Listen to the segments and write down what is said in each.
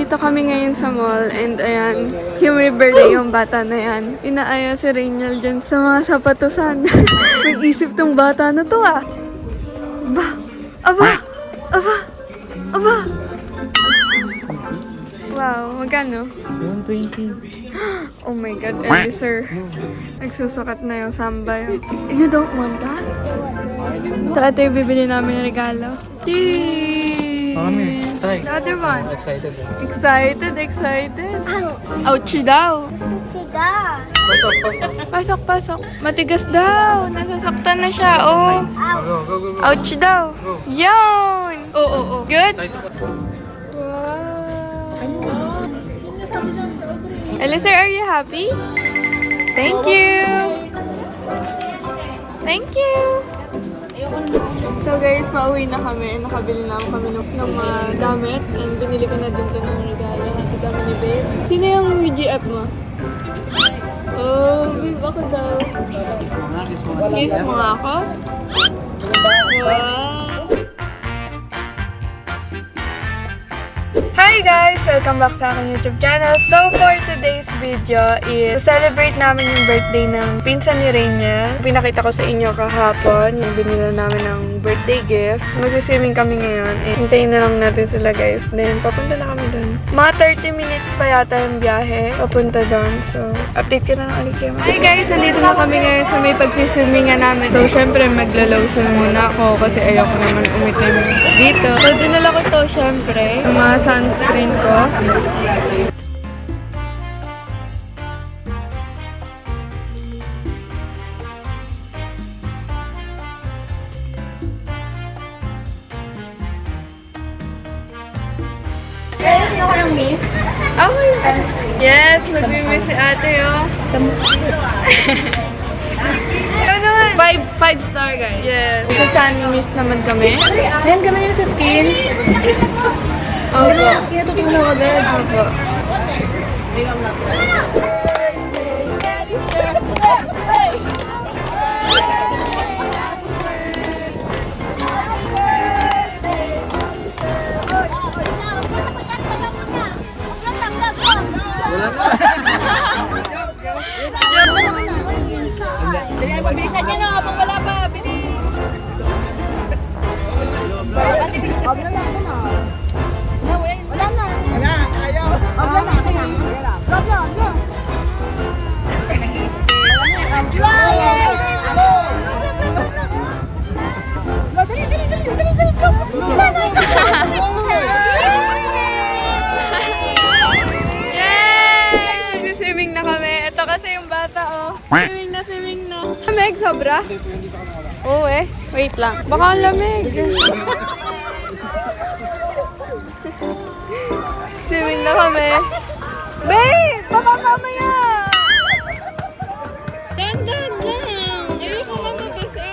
Nandito kami ngayon sa mall and ayan, Himri birthday yung bata na yan. Inaaya si Rainiel dyan sa mga sapatusan. May isip tong bata na to ah. Aba! Aba! Aba! Aba! Wow, magkano? 120. Oh my God, Ellie sir. Nagsusukat na yung sambay. You don't want that? Ito ate yung bibili namin ng regalo. Yay! Kami, try. The other one. Excited. Excited, excited. Ouchie daw. Pasok, pasok. Matigas daw. Nasasaktan na siya, oh. Go, go, go, go. Ouchie daw. Yun! Oo. Good? Wow. Hello, sir. Are you happy? Thank you. Thank you. So guys, pauwi na kami. Nakabili na kami ng mga damit. And binili ko na din ito ng regalo. Hati kami ni babe. Sino yung UGF mo? Oh, babe ako daw. Kiss mo nga ako? Wow. Hi guys! Welcome back sa aking YouTube channel. So for today's video is celebrate namin yung birthday ng pinsan ni Rainiel. Pinakita ko sa inyo kahapon yung binila namin ng birthday gift. Mag-swimming kami ngayon. Hintayin na lang natin sila guys. Then papunta na kami dun. Mga 30 minutes pa yata yung biyahe papunta dun. So update ka na lang ulit kayo. Hi guys! Nandito na kami ngayon sa may pag-swismingan namin. So syempre magla-lotion muna ako kasi ayoko naman umitim dito. So dinala ko to syempre. Yung mga sunscreen ko. Okay. Yes, mag-miss si ate, oh. Ano naman? 5 star, guys. Yes. Sa sun-miss naman kami. Ayan, gano'n yung sa skin. Opo. Kaya tutunan ko din. Opo. Pabilisan niya na habang wala pa. Bilis. Wala na. Wala, ayaw. Wala na. Wala. Swimming na kami. Ito kasi yung bata, oh. Swimming na. Lamig, sobra? Oo eh. Wait lang. Baka ang lamig. Swimming na kami. Babe! Baka mamaya! Dandan lang! Ayoko nga mabasa.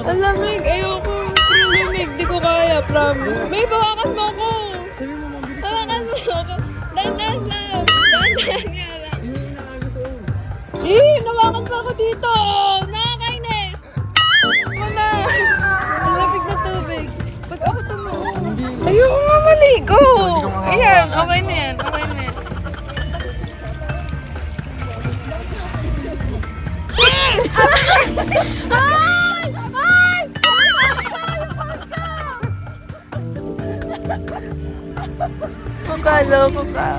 Ang lamig. Ayoko. Ang lamig. Di ko kaya, promise. Babe, bawakan mo ako. Bawakan mo ako. Dandan lang. Dandan nga lang. Nawakan pa ako dito. Nakakainis. Wala. Ang lamig na tubig. Pag ako tumuo. Ayoko nga maligo. Ayan, okay na yan. Okay na yan. Ay! Ay! Makaloko ka.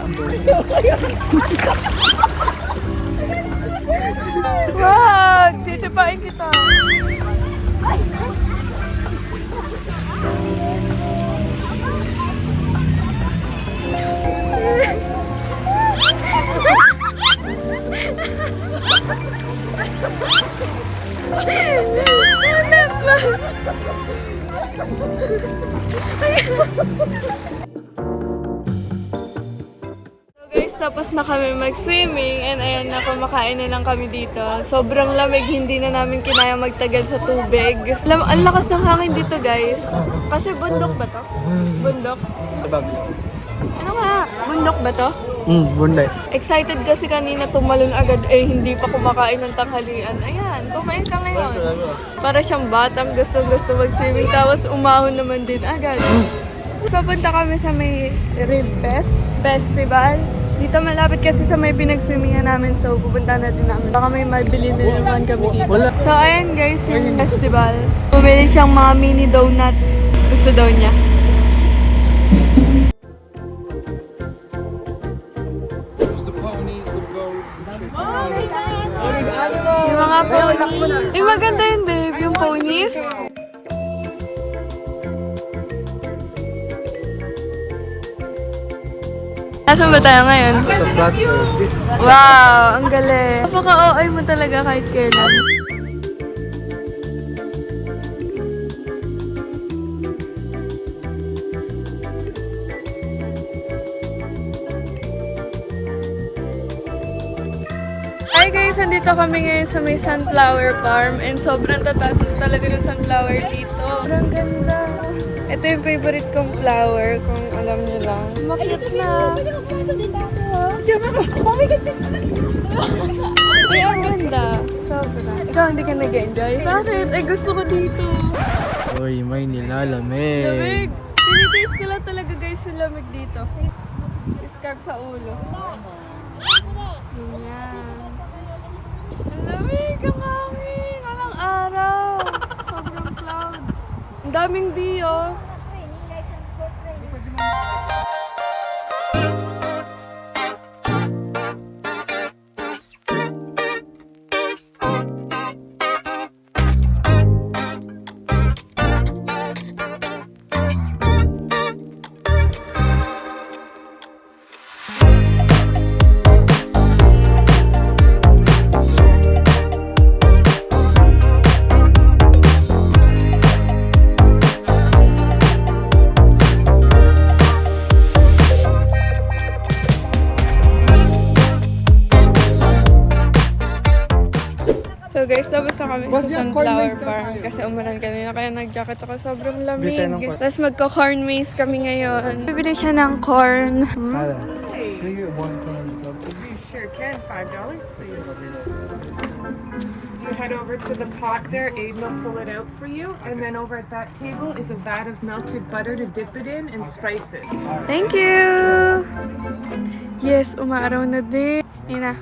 Wag! Titipain kita. Tapos na kami mag-swimming and ayan na, kumakain na lang kami dito. Sobrang lamig, hindi na namin kinaya magtagal sa tubig. Ang lakas ng hangin dito guys. Kasi bundok ba to? Bundok? Ano nga? Bundok ba to? Moonlight. Excited kasi kanina tumalon agad hindi pa kumakain ng tanghalian. Ayan, kumain ka ngayon. Para siyang batang gusto mag-swimming tapos umahon naman din agad. Papunta kami sa may Rib Fest Festival. Dito malapit kasi sa may pinagswimingan namin, so pupunta na din namin. Baka may mabili na naman kami dito. So ayan guys, yung festival. Bumili siyang mga mini donuts. Gusto daw niya. Yung mga ponies. Yung maganda yun, babe. Yung ponies. Nasaan ba tayo ngayon? Sa flat earth. Wow, ang galing. Napaka-OA mo talaga kahit kailan. Hi guys, nandito kami ngayon sa may sunflower farm and sobrang tataas talaga ng sunflower dito. Sobrang ganda. Ito yung favorite kong flower, kung alam niyo lang. Makit na. Ay, ang ganda. Sobra. Ikaw, hindi ka nag-enjoy? Bakit? Ay, gusto ko dito. Uy, may nilalamig. Lamig. Tinitiis ko lang talaga guys yung lamig dito. Scarf sa ulo. Ganyan. Ang lamig, ang hangin. Walang araw. Sobrang clouds. Ang daming bee, oh. So guys, tapos na kami sa sunflower farm kasi umulan kanina kaya nag-jacket ako. Sobrang lamig. Tapos magka-corn maze kami ngayon. Bibili siya ng corn. Do you want to You sure can. $5, please. You head over to the pot there. Aiden will pull it out for you. And then over at that table is a vat of melted butter to dip it in and spices. Thank you! Yes, umaaraw na din. Yun na.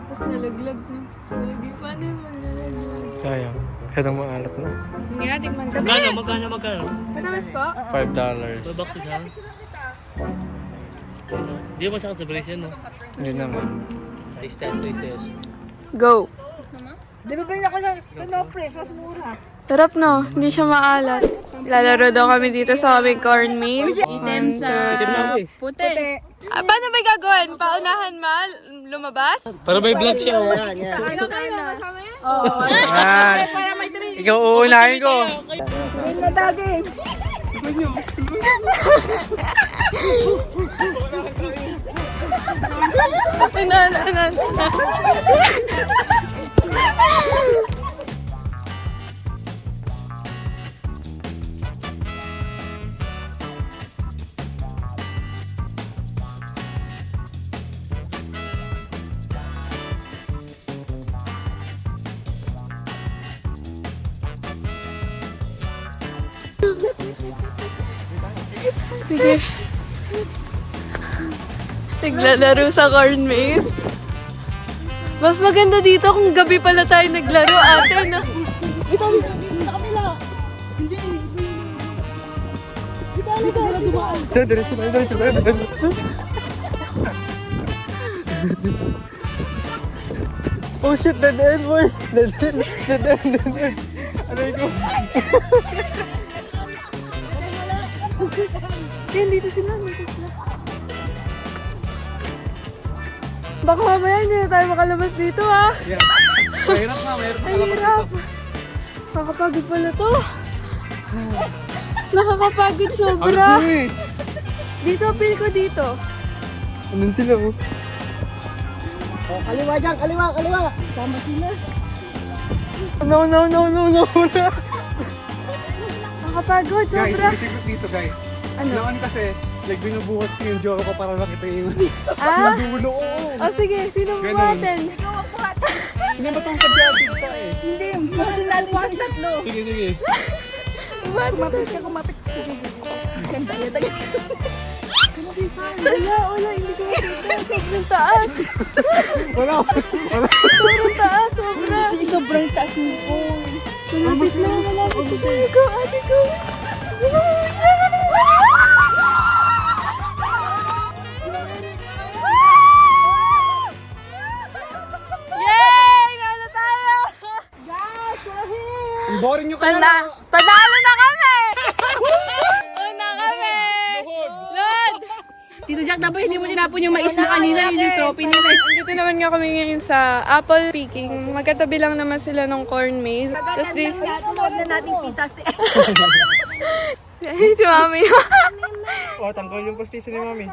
Tapos nalaglag na. Hindi pa na yung malalaglag. Kaya. Kaya maalat na. Nga, tingnan ka. Magkano? Patamas po? $5. Babak ka dyan. Hindi mo sa celebration, no? Hindi naman. Taste test. Go! Di ba bilhin ako sa no press, mas mura. Sarap no, hindi siya maalat. Lalaro daw kami dito sa aming corn maze. Item sa puti. Ah, paano ba gagawin? Paunahan mal? Lumabas? Para may vlog siya. Ikaw kayo kasama yan? Ikaw uunahin ko. Game na daging. Anan. Sige. Naglalaro sa corn maze. Mas maganda dito kung gabi pala tayo naglaro ate, no? Oh shit, dead end boy. Dead end. Aray ko. Kaya dito sila. Baka mamaya hindi na tayo makalabas dito, ha? Yeah. Mahirap na, mahirap na. Ang hirap. Nakakapagod pala to. Nakakapagod sobra. Dito, feel ko dito. Anong sila oh? Oh, kaliwa dyan, kaliwa. Tama sila. No. Nakakapagod Guys, sobra. may secret dito guys. Ano? Noon kasi, like binubuhat ko yung jowa ko para makita yung Ah? dulo. Oo. O sige, sino Ganun. buhatin? Hindi ba itong pagkakita eh? Hindi, hindi natin siya tatlo. Sige, sige. Kumapit ka, kumapit. Ganda, ganda. Wala, hindi ko makita. Sobrang taas. Wala. Sobrang taas, sobra. Sobrang taas mo. Malapit na, malapit na tayo ko, ate ko. Yay! Nalo tayo! Guys, we're here! Ang boring nyo kaya Panalo na kami! Una kami! Lord! Tito Jack, dapat hindi mo tinapon yung mais na kanina, yun yung trophy nila. Andito naman nga kami ngayon sa apple picking. Magkatabi lang naman sila ng corn maze. Tapos di... Huwag na natin kita si... Si Mami. Oh, tanggal yung pastiso ni Mami.